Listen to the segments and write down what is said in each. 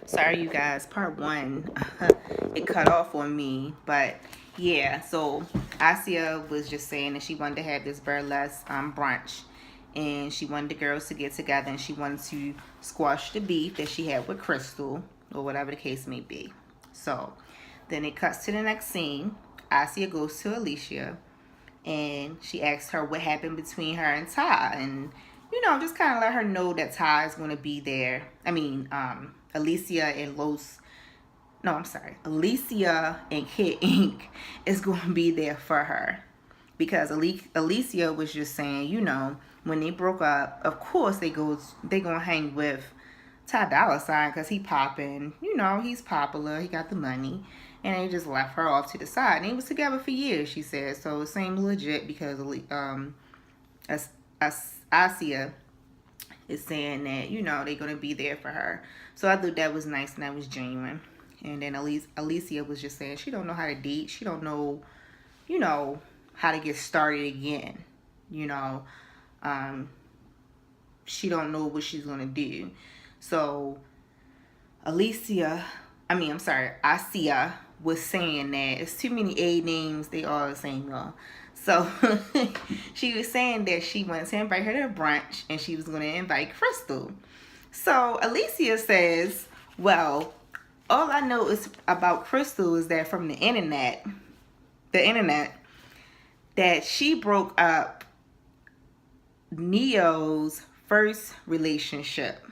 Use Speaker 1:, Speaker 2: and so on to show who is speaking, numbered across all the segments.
Speaker 1: Sorry, you guys. Part one, it cut off on me, but yeah. So Asia was just saying that she wanted to have this burlesque brunch, and she wanted the girls to get together, and she wanted to squash the beef that she had with Crystal, or whatever the case may be. So then it cuts to the next scene. Asia goes to Alicia, and she asks her what happened between her and Ty, and just kind of let her know that Ty is going to be there. Alicia and Los, no, I'm sorry, Alicia and Kid Ink is going to be there for her because Alicia was just saying, when they broke up, of course they gonna hang with Ty Dolla Sign because he popping, he's popular, he got the money, and they just left her off to the side. And they was together for years, she said, so it seemed legit because Asia is saying that they're gonna be there for her. So I thought that was nice and that was genuine. And then Alicia was just saying she don't know how to date, she don't know, how to get started again. You know, she don't know what she's gonna do. So Asia was saying that it's too many A names, they all the same, y'all. So she was saying that she wanted to invite her to brunch and she was going to invite Crystal. So Alicia says, well, all I know is about Crystal is that from the internet, that she broke up Neo's first relationship.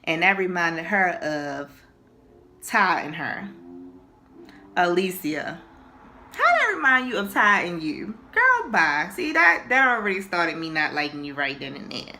Speaker 1: And that reminded her of Ty and her. Alicia, how that remind you of Ty and you? Girl, bye. See, that already started me not liking you right then and there.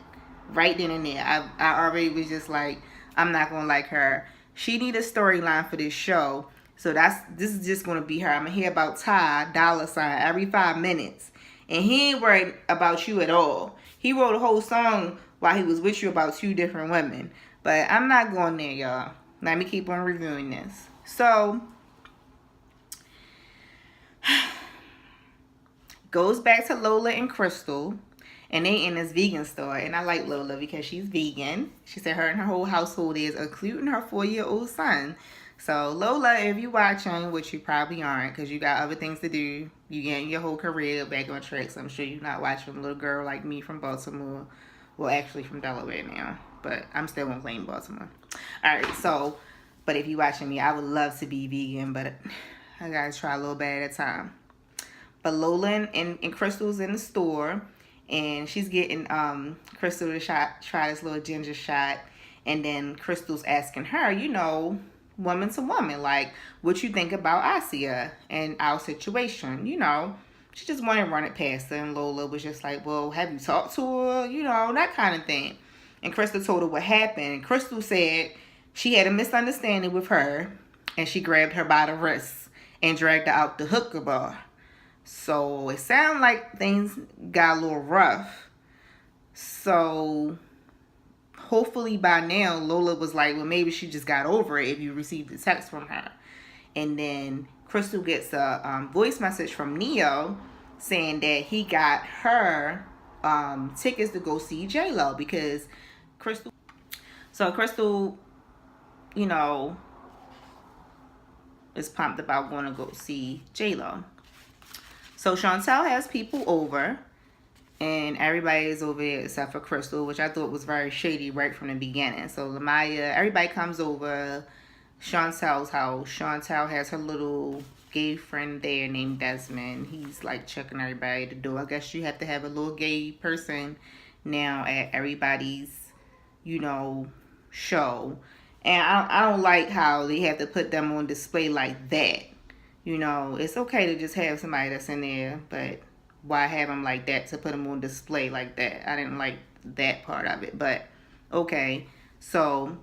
Speaker 1: Right then and there. I already was just like, I'm not going to like her. She need a storyline for this show. So this is just going to be her. I'm going to hear about Ty Dolla Sign every 5 minutes. And he ain't worried about you at all. He wrote a whole song while he was with you about 2 different women. But I'm not going there, y'all. Let me keep on reviewing this. So goes back to Lola and Crystal, and they in this vegan store. And I like Lola because she's vegan. She said her and her whole household is, including her 4-year-old son. So Lola, if you watching, which you probably aren't because you got other things to do, you getting your whole career back on track. So I'm sure you're not watching a little girl like me from Baltimore. Well, actually from Delaware now, but I'm still gonna claim Baltimore. All right, so, but if you watching me, I would love to be vegan, but I gotta try a little bit at a time. But Lola and Crystal's in the store, and she's getting Crystal to try this little ginger shot, and then Crystal's asking her, woman to woman, like, what you think about Asia and our situation, She just wanted to run it past her, and Lola was just like, well, have you talked to her? That kind of thing. And Crystal told her what happened. And Crystal said she had a misunderstanding with her, and she grabbed her by the wrist and dragged her out the hookah bar. So it sounded like things got a little rough. So hopefully by now, Lola was like, well, maybe she just got over it if you received a text from her. And then Crystal gets a voice message from Neo saying that he got her tickets to go see J-Lo because Crystal, is pumped about going to go see J-Lo. So Chantel has people over, and everybody is over there except for Crystal, which I thought was very shady right from the beginning. So Lamaya, everybody comes over Chantel's house. Chantel has her little gay friend there named Desmond. He's like checking everybody at the door. I guess you have to have a little gay person now at everybody's, show. And I don't like how they have to put them on display like that. It's okay to just have somebody that's in there, but why have them like that to put them on display like that? I didn't like that part of it, but okay. So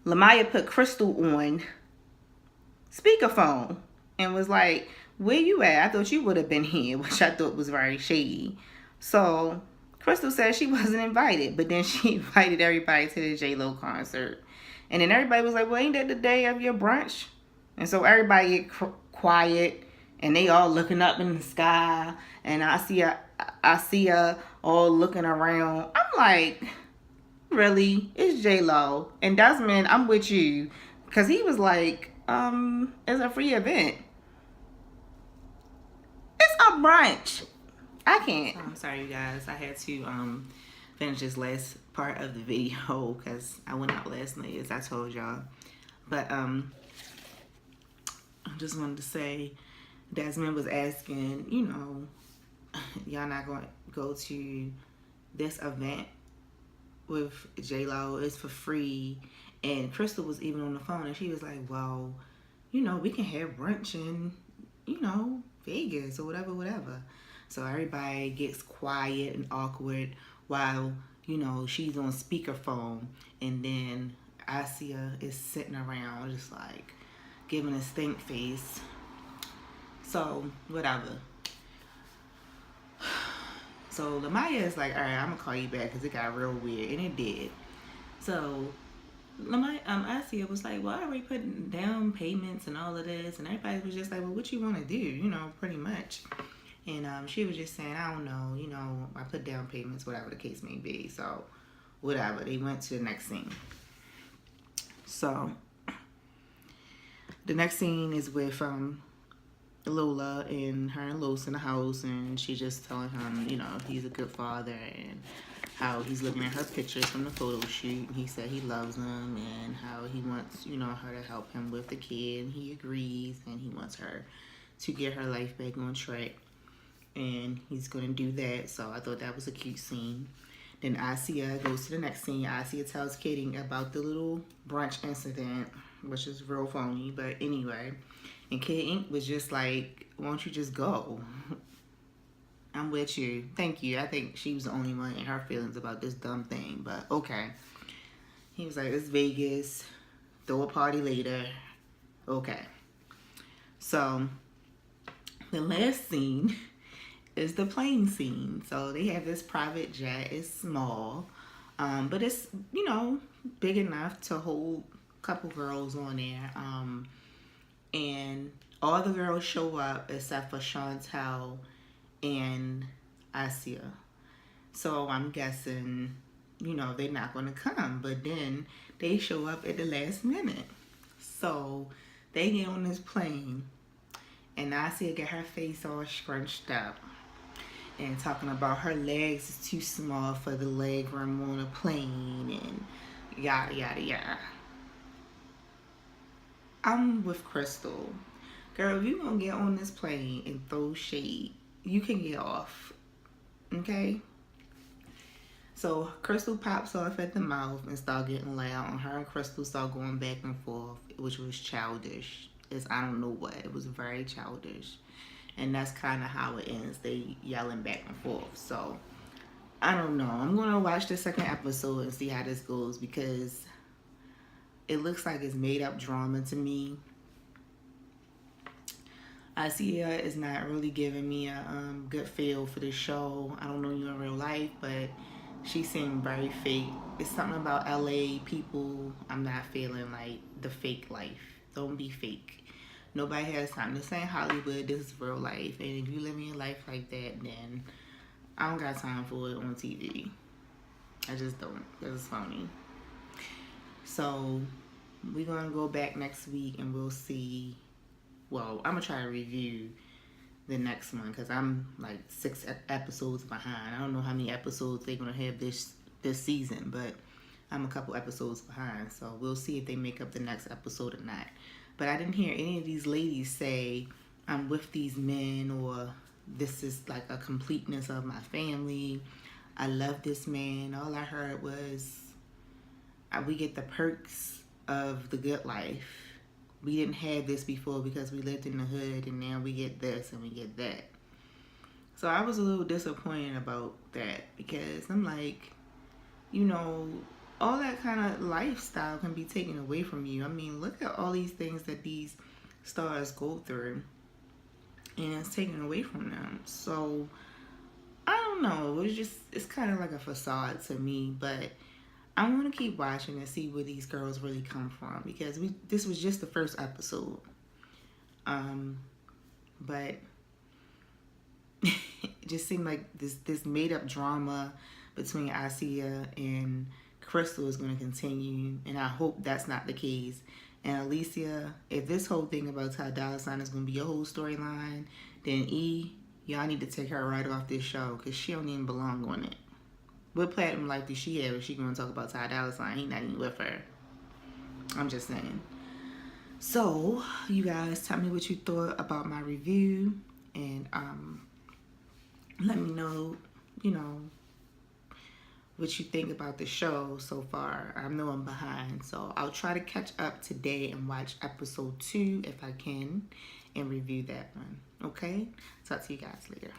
Speaker 1: Lamaya put Crystal on speakerphone and was like, where you at? I thought you would have been here, which I thought was very shady. So Crystal said she wasn't invited, but then she invited everybody to the J-Lo concert. And then everybody was like, well, ain't that the day of your brunch? And so everybody get quiet, and they all looking up in the sky, and I see her all looking around. I'm like, Really, it's J-Lo. And Desmond, I'm with you. Because he was like, it's a free event. It's a brunch. I can't. I'm sorry, you guys. I had to finish this last part of the video because I went out last night, as I told y'all. But I just wanted to say, Desmond was asking, y'all not going to go to this event with J-Lo. It's for free. And Crystal was even on the phone, and she was like, well, we can have brunch in, Vegas or whatever. So everybody gets quiet and awkward while, she's on speakerphone. And then Asia is sitting around just like giving a stink face. So, whatever. So Lamaya is like, all right, I'm gonna call you back because it got real weird, and it did. So Lamaya, Asia was like, well, I already put down payments and all of this, and everybody was just like, well, what you want to do, pretty much. And she was just saying, I don't know, I put down payments, whatever the case may be. So whatever. They went to the next scene. So the next scene is with Lola and her and Los in the house, and she's just telling him, he's a good father and how he's looking at her pictures from the photo shoot. He said he loves him and how he wants, her to help him with the kid. And he agrees, and he wants her to get her life back on track. And he's going to do that. So I thought that was a cute scene. Then Asia goes to the next scene. Asia tells Katie about the little brunch incident, which is real phony, but anyway. And Kid Ink was just like, why don't you just go? I'm with you. Thank you. I think she was the only one in her feelings about this dumb thing, but okay. He was like, it's Vegas. Throw a party later. Okay. So, the last scene is the plane scene. So, they have this private jet. It's small, but it's, big enough to hold a couple girls on there. And all the girls show up except for Chantel and Asia. So I'm guessing, they're not going to come. But then they show up at the last minute. So they get on this plane, and Asia get her face all scrunched up and talking about her legs is too small for the leg room on a plane and yada, yada, yada. I'm with Crystal. Girl, if you gonna get on this plane and throw shade, you can get off. Okay? So Crystal pops off at the mouth and start getting loud, and her and Crystal start going back and forth, which was childish. I don't know what. It was very childish. And that's kind of how it ends. They yelling back and forth. So I don't know. I'm gonna watch the second episode and see how this goes, because it looks like it's made up drama to me. Asia is not really giving me a good feel for the show. I don't know you in real life, but she seemed very fake. It's something about LA people I'm not feeling like the fake life. Don't be fake. Nobody has time. This ain't Hollywood. This is real life. And if you live your life like that, then I don't got time for it on TV. I just don't. It's phony. So we're going to go back next week and we'll see. Well, I'm going to try to review the next one because I'm like 6 episodes behind. I don't know how many episodes they're going to have this season, but I'm a couple episodes behind. So we'll see if they make up the next episode or not. But I didn't hear any of these ladies say I'm with these men, or this is like a completeness of my family. I love this man. All I heard was we get the perks of the good life. We didn't have this before because we lived in the hood, and now we get this and we get that. So I was a little disappointed about that, because I'm like, all that kind of lifestyle can be taken away from you. I mean, look at all these things that these stars go through, and it's taken away from them. So I don't know. It's kind of like a facade to me, but I want to keep watching and see where these girls really come from, because this was just the first episode. But it just seemed like this made up drama between Asia and Crystal is going to continue, and I hope that's not the case. And Alicia, if this whole thing about Ty Dolla $ign is going to be a whole storyline, then E, y'all need to take her right off this show because she don't even belong on it. What platinum life does she have if she going to talk about Ty Dolla $ign? He not even with her. I'm just saying. So, you guys, tell me what you thought about my review, and let me know, you know, what you think about the show so far. I know I'm behind, so I'll try to catch up today and watch episode 2 if I can and review that one. Okay? Talk to you guys later.